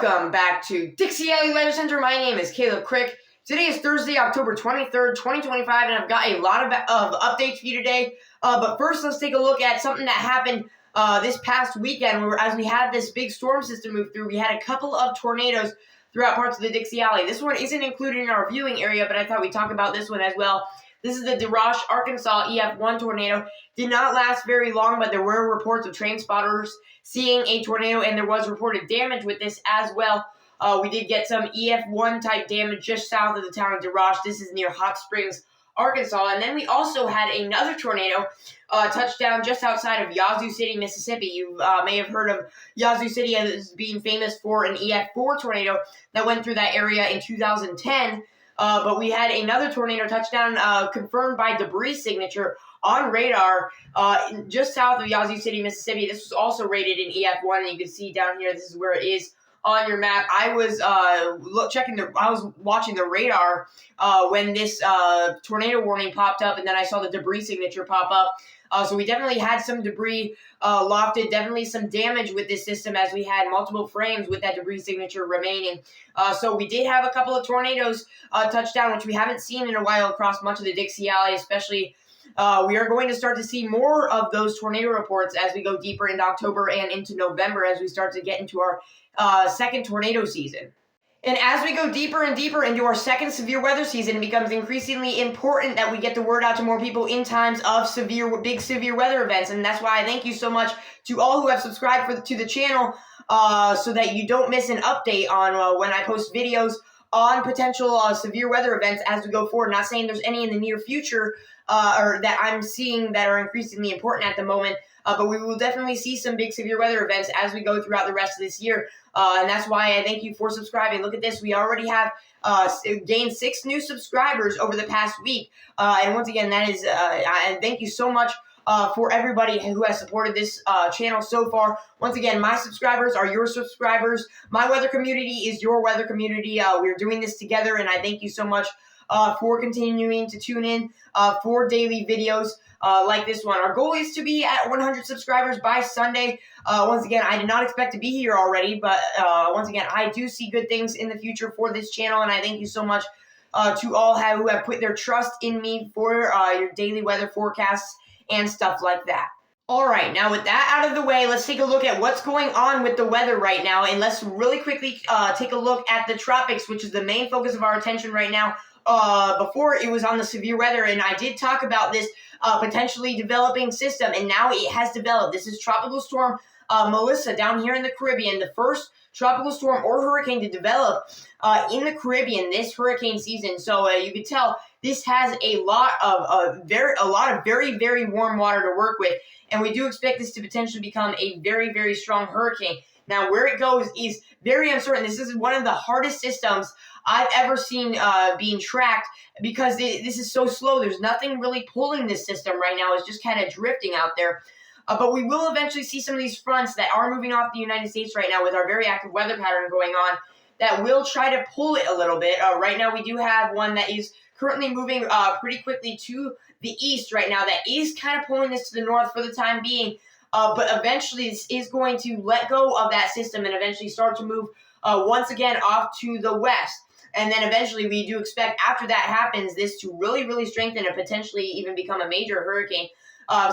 Welcome back to Dixie Alley Weather Center. My name is Caleb Crick. Today is Thursday, October 23rd, 2025, and I've got a lot of updates for you today. But first, let's take a look at something that happened this past weekend, where as we had this big storm system move through, we had a couple of tornadoes throughout parts of the Dixie Alley. This one isn't included in our viewing area, but I thought we'd talk about this one as well. This is the DeRoche, Arkansas EF1 tornado. Did not last very long, but there were reports of train spotters seeing a tornado, and there was reported damage with this as well. We did get some EF1 type damage just south of the town of DeRoche. This is near Hot Springs, Arkansas. And then we also had another tornado touch down just outside of Yazoo City, Mississippi. You may have heard of Yazoo City as being famous for an EF4 tornado that went through that area in 2010. But we had another tornado touchdown confirmed by debris signature on radar just south of Yazoo City, Mississippi. This was also rated in EF1, and you can see down here, this is where it is on your map. I was watching the radar when this tornado warning popped up, and then I saw the debris signature pop up. So we definitely had some debris lofted, definitely some damage with this system as we had multiple frames with that debris signature remaining. So we did have a couple of tornadoes touch down, which we haven't seen in a while across much of the Dixie Alley, especially. We are going to start to see more of those tornado reports as we go deeper into October and into November as we start to get into our second tornado season. And as we go deeper and deeper into our second severe weather season, it becomes increasingly important that we get the word out to more people in times of big severe weather events. And that's why I thank you so much to all who have subscribed to the channel so that you don't miss an update on when I post videos on potential severe weather events as we go forward. Not saying there's any in the near future or that I'm seeing that are increasingly important at the moment, but we will definitely see some big severe weather events as we go throughout the rest of this year. And that's why I thank you for subscribing. Look at this. We already have gained 6 new subscribers over the past week. And once again, that is, I thank you so much for everybody who has supported this channel so far. Once again, my subscribers are your subscribers. My weather community is your weather community. We're doing this together, and I thank you so much for continuing to tune in for daily videos like this one. Our goal is to be at 100 subscribers by Sunday. Once again, I did not expect to be here already, but once again, I do see good things in the future for this channel, and I thank you so much to all who have put their trust in me for your daily weather forecasts and stuff like that. All right, now with that out of the way, let's take a look at what's going on with the weather right now, and let's really quickly take a look at the tropics, which is the main focus of our attention right now. Before it was on the severe weather, and I did talk about this potentially developing system, and now it has developed. This is Tropical Storm Melissa down here in the Caribbean, the first tropical storm or hurricane to develop in the Caribbean this hurricane season. So you can tell this has a lot of very, very warm water to work with, and we do expect this to potentially become a very, very strong hurricane. Now, where it goes is very uncertain. This is one of the hardest systems I've ever seen being tracked because this is so slow. There's nothing really pulling this system right now. It's just kind of drifting out there. But we will eventually see some of these fronts that are moving off the United States right now with our very active weather pattern going on that will try to pull it a little bit. Right now, we do have one that is currently moving pretty quickly to the east right now that is kind of pulling this to the north for the time being. But eventually, this is going to let go of that system and eventually start to move once again off to the west. And then eventually, we do expect after that happens, this to really, really strengthen and potentially even become a major hurricane.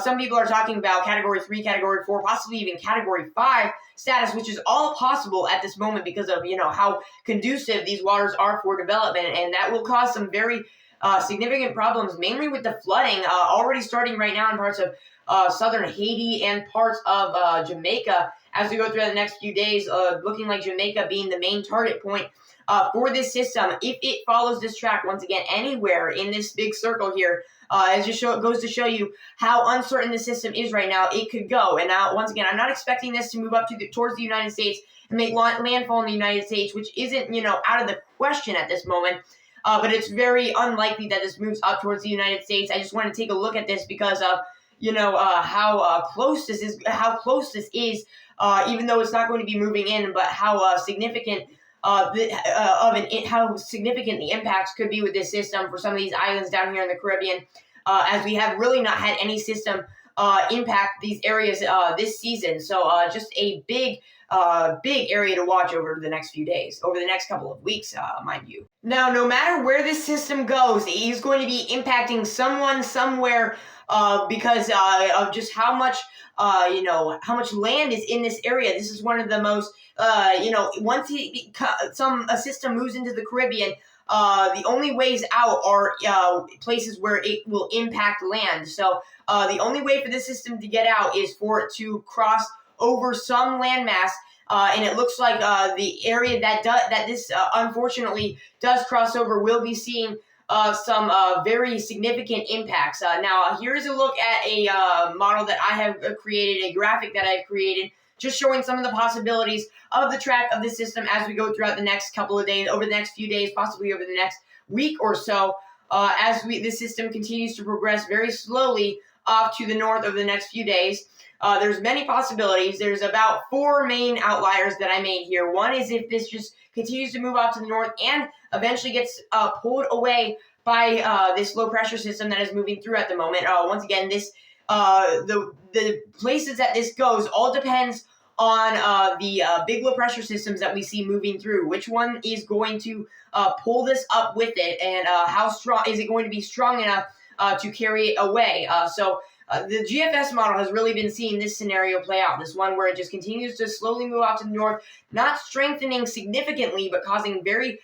Some people are talking about Category 3, Category 4, possibly even Category 5 status, which is all possible at this moment because of, how conducive these waters are for development. And that will cause some very significant problems, mainly with the flooding already starting right now in parts of southern Haiti and parts of Jamaica as we go through the next few days, looking like Jamaica being the main target point for this system. If it follows this track, once again, anywhere in this big circle here, it just goes to show you how uncertain the system is right now. It could go. And now, once again, I'm not expecting this to move up towards the United States and make landfall in the United States, which isn't, out of the question at this moment. But it's very unlikely that this moves up towards the United States. I just want to take a look at this because of, how close this is, even though it's not going to be moving in, but how significant how significant the impacts could be with this system for some of these islands down here in the Caribbean, as we have really not had any system impact these areas this season. So just a big big area to watch over the next few days, over the next couple of weeks, mind you. Now, no matter where this system goes, it is going to be impacting someone somewhere because of just how much how much land is in this area. This is one of the most, once a system moves into the Caribbean, the only ways out are places where it will impact land. So the only way for this system to get out is for it to cross over some landmass. And it looks like the area that this unfortunately does cross over will be seeing some very significant impacts. Now, here's a look at a model that I have created, a graphic that I've created, just showing some of the possibilities of the track of the system as we go throughout the next couple of days, over the next few days, possibly over the next week or so, as this system continues to progress very slowly off to the north over the next few days. There's many possibilities. There's about 4 main outliers that I made here. One is if this just continues to move off to the north and eventually gets pulled away by this low pressure system that is moving through at the moment. Once again, this the places that this goes all depends on the big low pressure systems that we see moving through. Which one is going to pull this up with it, and how strong is it going to be strong enough to carry it away? The GFS model has really been seeing this scenario play out. This one where it just continues to slowly move off to the north, not strengthening significantly, but causing very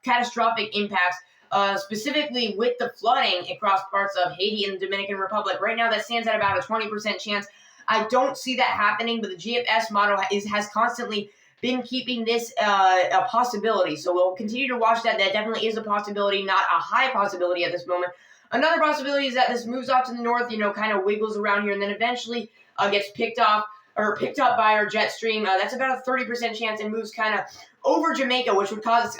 catastrophic impacts, specifically with the flooding across parts of Haiti and the Dominican Republic. Right now, that stands at about a 20% chance. I don't see that happening, but the GFS model has constantly been keeping this a possibility. So we'll continue to watch that. That definitely is a possibility, not a high possibility at this moment. Another possibility is that this moves off to the north, kind of wiggles around here, and then eventually gets picked up by our jet stream. That's about a 30% chance, and moves kind of over Jamaica, which would cause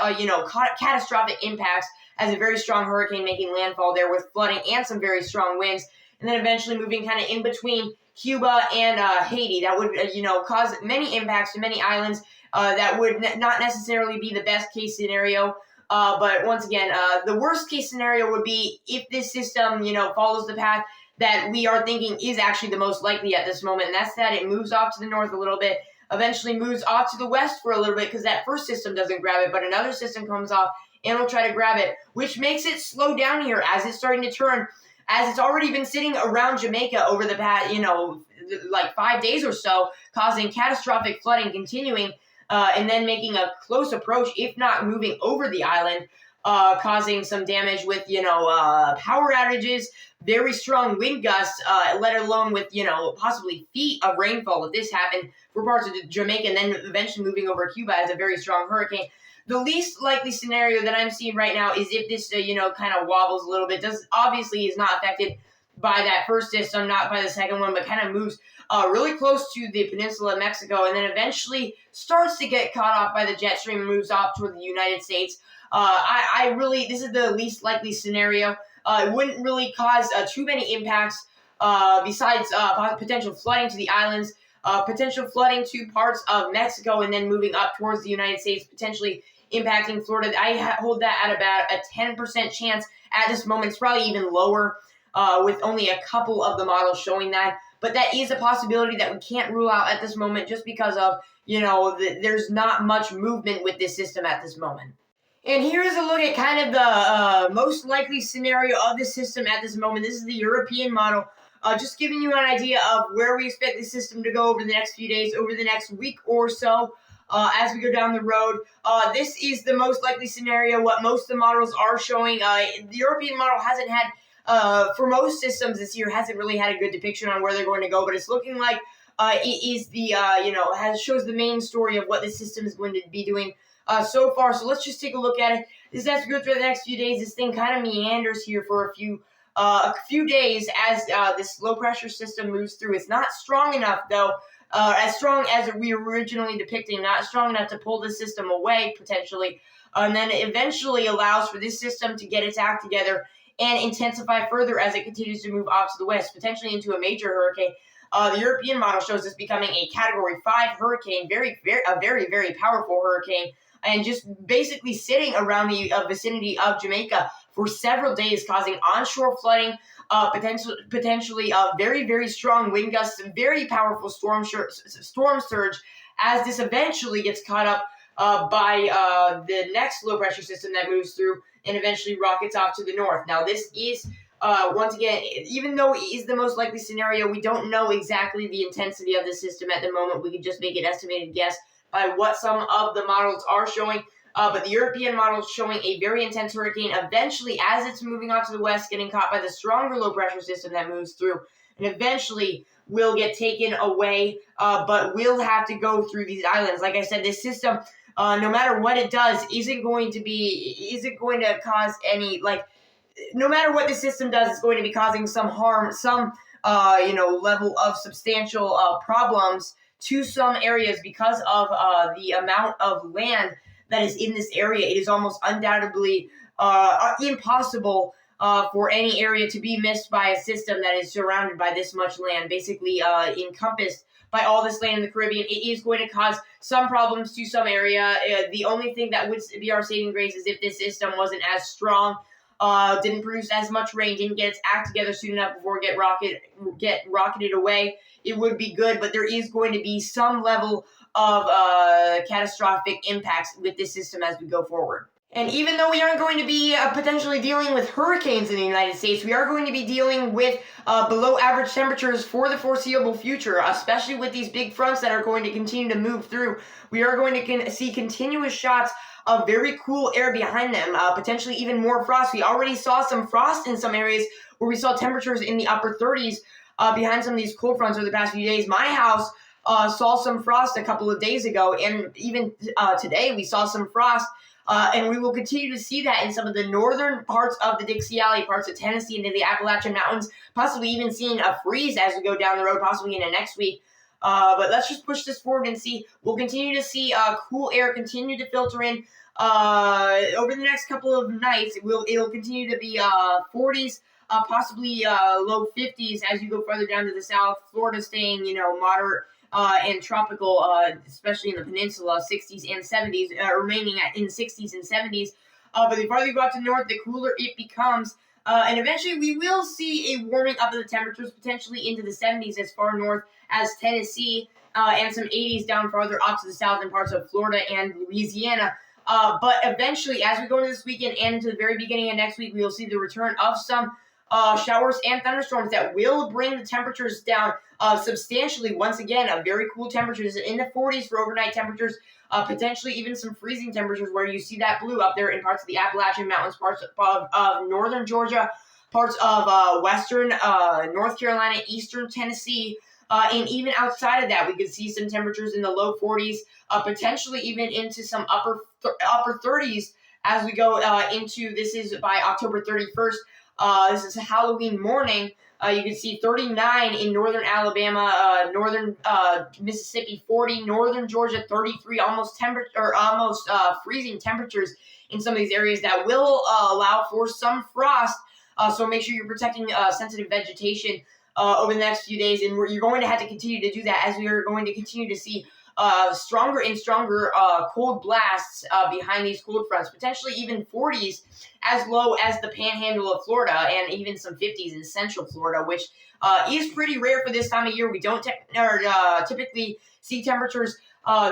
catastrophic impacts as a very strong hurricane making landfall there with flooding and some very strong winds, and then eventually moving kind of in between Cuba and Haiti. That would cause many impacts to many islands. That would not necessarily be the best case scenario. But once again, the worst case scenario would be if this system follows the path that we are thinking is actually the most likely at this moment, and that's that it moves off to the north a little bit, eventually moves off to the west for a little bit because that first system doesn't grab it, but another system comes off and will try to grab it, which makes it slow down here as it's starting to turn, as it's already been sitting around Jamaica over the past, like 5 days or so, causing catastrophic flooding continuing, and then making a close approach, if not moving over the island, causing some damage with, power outages, very strong wind gusts, let alone with, possibly feet of rainfall if this happened for parts of Jamaica, and then eventually moving over Cuba as a very strong hurricane. The least likely scenario that I'm seeing right now is if this, kind of wobbles a little bit. Obviously is not affected by that first system, not by the second one, but kind of moves really close to the peninsula of Mexico, and then eventually starts to get caught off by the jet stream and moves off toward the United States. This is the least likely scenario. It wouldn't really cause too many impacts besides potential flooding to the islands, potential flooding to parts of Mexico, and then moving up towards the United States, potentially impacting Florida. I hold that at about a 10% chance at this moment. It's probably even lower with only a couple of the models showing that. But that is a possibility that we can't rule out at this moment just because of, there's not much movement with this system at this moment. And here's a look at kind of the most likely scenario of this system at this moment. This is the European model. Just giving you an idea of where we expect the system to go over the next few days, over the next week or so. As we go down the road, this is the most likely scenario, what most of the models are showing. The European model hasn't had, for most systems this year, hasn't really had a good depiction on where they're going to go, but it's looking like it is the, shows the main story of what this system is going to be doing so far. So let's just take a look at it. This has to go through the next few days. This thing kind of meanders here for a few days as this low pressure system moves through. It's not strong enough, though. As strong as we were originally depicting, not strong enough to pull the system away, potentially, and then it eventually allows for this system to get its act together and intensify further as it continues to move off to the west, potentially into a major hurricane. The European model shows this becoming a Category 5 hurricane, a very, very powerful hurricane, and just basically sitting around the vicinity of Jamaica for several days, causing onshore flooding, potentially very, very strong wind gusts, very powerful storm surge, as this eventually gets caught up by the next low pressure system that moves through and eventually rockets off to the north. Now, this is once again, even though it is the most likely scenario, we don't know exactly the intensity of the system at the moment. We could just make an estimated guess by what some of the models are showing. But the European model is showing a very intense hurricane eventually, as it's moving out to the west, getting caught by the stronger low pressure system that moves through, and eventually will get taken away, but will have to go through these islands. Like I said, this system, no matter what it does, isn't going to cause any, no matter what the system does, it's going to be causing some harm, some level of substantial problems to some areas because of the amount of land that is in this area. It is almost undoubtedly impossible for any area to be missed by a system that is surrounded by this much land, basically encompassed by all this land in the Caribbean. It is going to cause some problems to some area. The only thing that would be our saving grace is if this system wasn't as strong, didn't produce as much rain, didn't get its act together soon enough before get rocketed away. It would be good, but there is going to be some level of catastrophic impacts with this system as we go forward. And even though we aren't going to be potentially dealing with hurricanes in the United States, we are going to be dealing with below average temperatures for the foreseeable future, especially with these big fronts that are going to continue to move through. We are going to see continuous shots of very cool air behind them, potentially even more frost. We already saw some frost in some areas where we saw temperatures in the upper 30s behind some of these cold fronts over the past few days. My house saw some frost a couple of days ago, and even today we saw some frost. And we will continue to see that in some of the northern parts of the Dixie Alley, parts of Tennessee, into the Appalachian Mountains, possibly even seeing a freeze as we go down the road, possibly into next week. But let's just push this forward and see. We'll continue to see cool air continue to filter in over the next couple of nights. It'll continue to be 40s, possibly low 50s as you go further down to the south. Florida staying, moderate and tropical, especially in the peninsula, 60s and 70s, remaining in 60s and 70s. But the farther you go out to north, the cooler it becomes. And eventually we will see a warming up of the temperatures, potentially into the 70s as far north as Tennessee, and some 80s down farther off to the south in parts of Florida and Louisiana. But eventually, as we go into this weekend and into the very beginning of next week, we will see the return of some showers and thunderstorms that will bring the temperatures down substantially. Once again, a very cool temperatures in the 40s for overnight temperatures, potentially even some freezing temperatures where you see that blue up there in parts of the Appalachian Mountains, parts of northern Georgia, parts of western North Carolina, eastern Tennessee, and even outside of that, we could see some temperatures in the low 40s, potentially even into some upper 30s as we go into, this is by October 31st. This is Halloween morning. You can see 39 in northern Alabama, northern Mississippi 40, northern Georgia 33, almost freezing temperatures in some of these areas that will allow for some frost. So make sure you're protecting sensitive vegetation over the next few days, and you're going to have to continue to do that as we are going to continue to see stronger and stronger cold blasts behind these cold fronts, potentially even 40s as low as the panhandle of Florida, and even some 50s in central Florida, which is pretty rare for this time of year. We don't typically see temperatures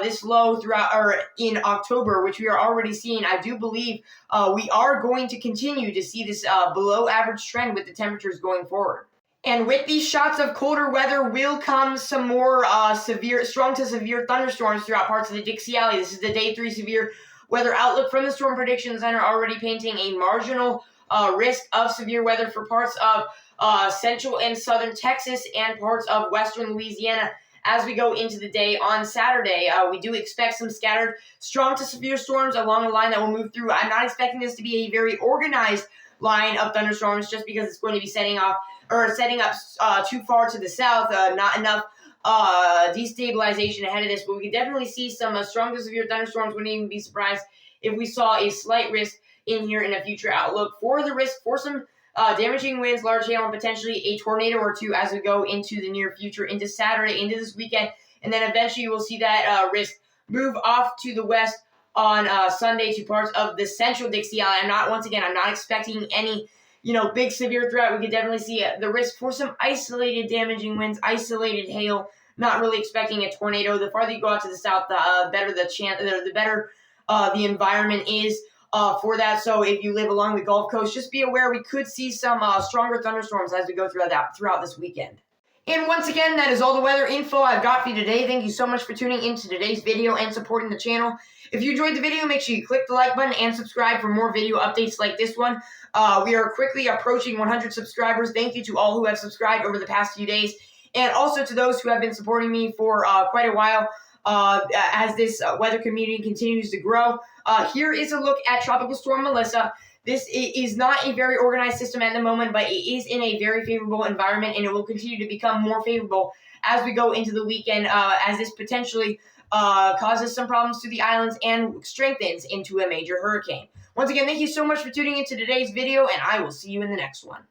this low throughout or in October, which we are already seeing. I do believe we are going to continue to see this below average trend with the temperatures going forward. And with these shots of colder weather will come some more strong to severe thunderstorms throughout parts of the Dixie Alley. This is the Day 3 severe weather outlook from the Storm Prediction Center, already painting a marginal risk of severe weather for parts of central and southern Texas and parts of western Louisiana as we go into the day on Saturday. We do expect some scattered strong to severe storms along the line that will move through. I'm not expecting this to be a very organized line of thunderstorms just because it's going to be setting up too far to the south, not enough destabilization ahead of this, but we could definitely see some strong to severe thunderstorms. Wouldn't even be surprised if we saw a slight risk in here in a future outlook for the risk for some damaging winds, large hail, and potentially a tornado or two as we go into the near future, into Saturday, into this weekend, and then eventually we'll see that risk move off to the west on Sunday to parts of the central Dixie Alley. I'm not expecting any, big severe threat. We could definitely see the risk for some isolated damaging winds, isolated hail. Not really expecting a tornado. The farther you go out to the south, the better the better the environment is for that. So if you live along the Gulf Coast, just be aware we could see some stronger thunderstorms as we go throughout this weekend. And once again, that is all the weather info I've got for you today. Thank you so much for tuning into today's video and supporting the channel. If you enjoyed the video, make sure you click the like button and subscribe for more video updates like this one. We are quickly approaching 100 subscribers. Thank you to all who have subscribed over the past few days, and also to those who have been supporting me for quite a while as this weather community continues to grow. Here is a look at Tropical Storm Melissa. This is not a very organized system at the moment, but it is in a very favorable environment, and it will continue to become more favorable as we go into the weekend, as this potentially causes some problems to the islands and strengthens into a major hurricane. Once again, thank you so much for tuning into today's video, and I will see you in the next one.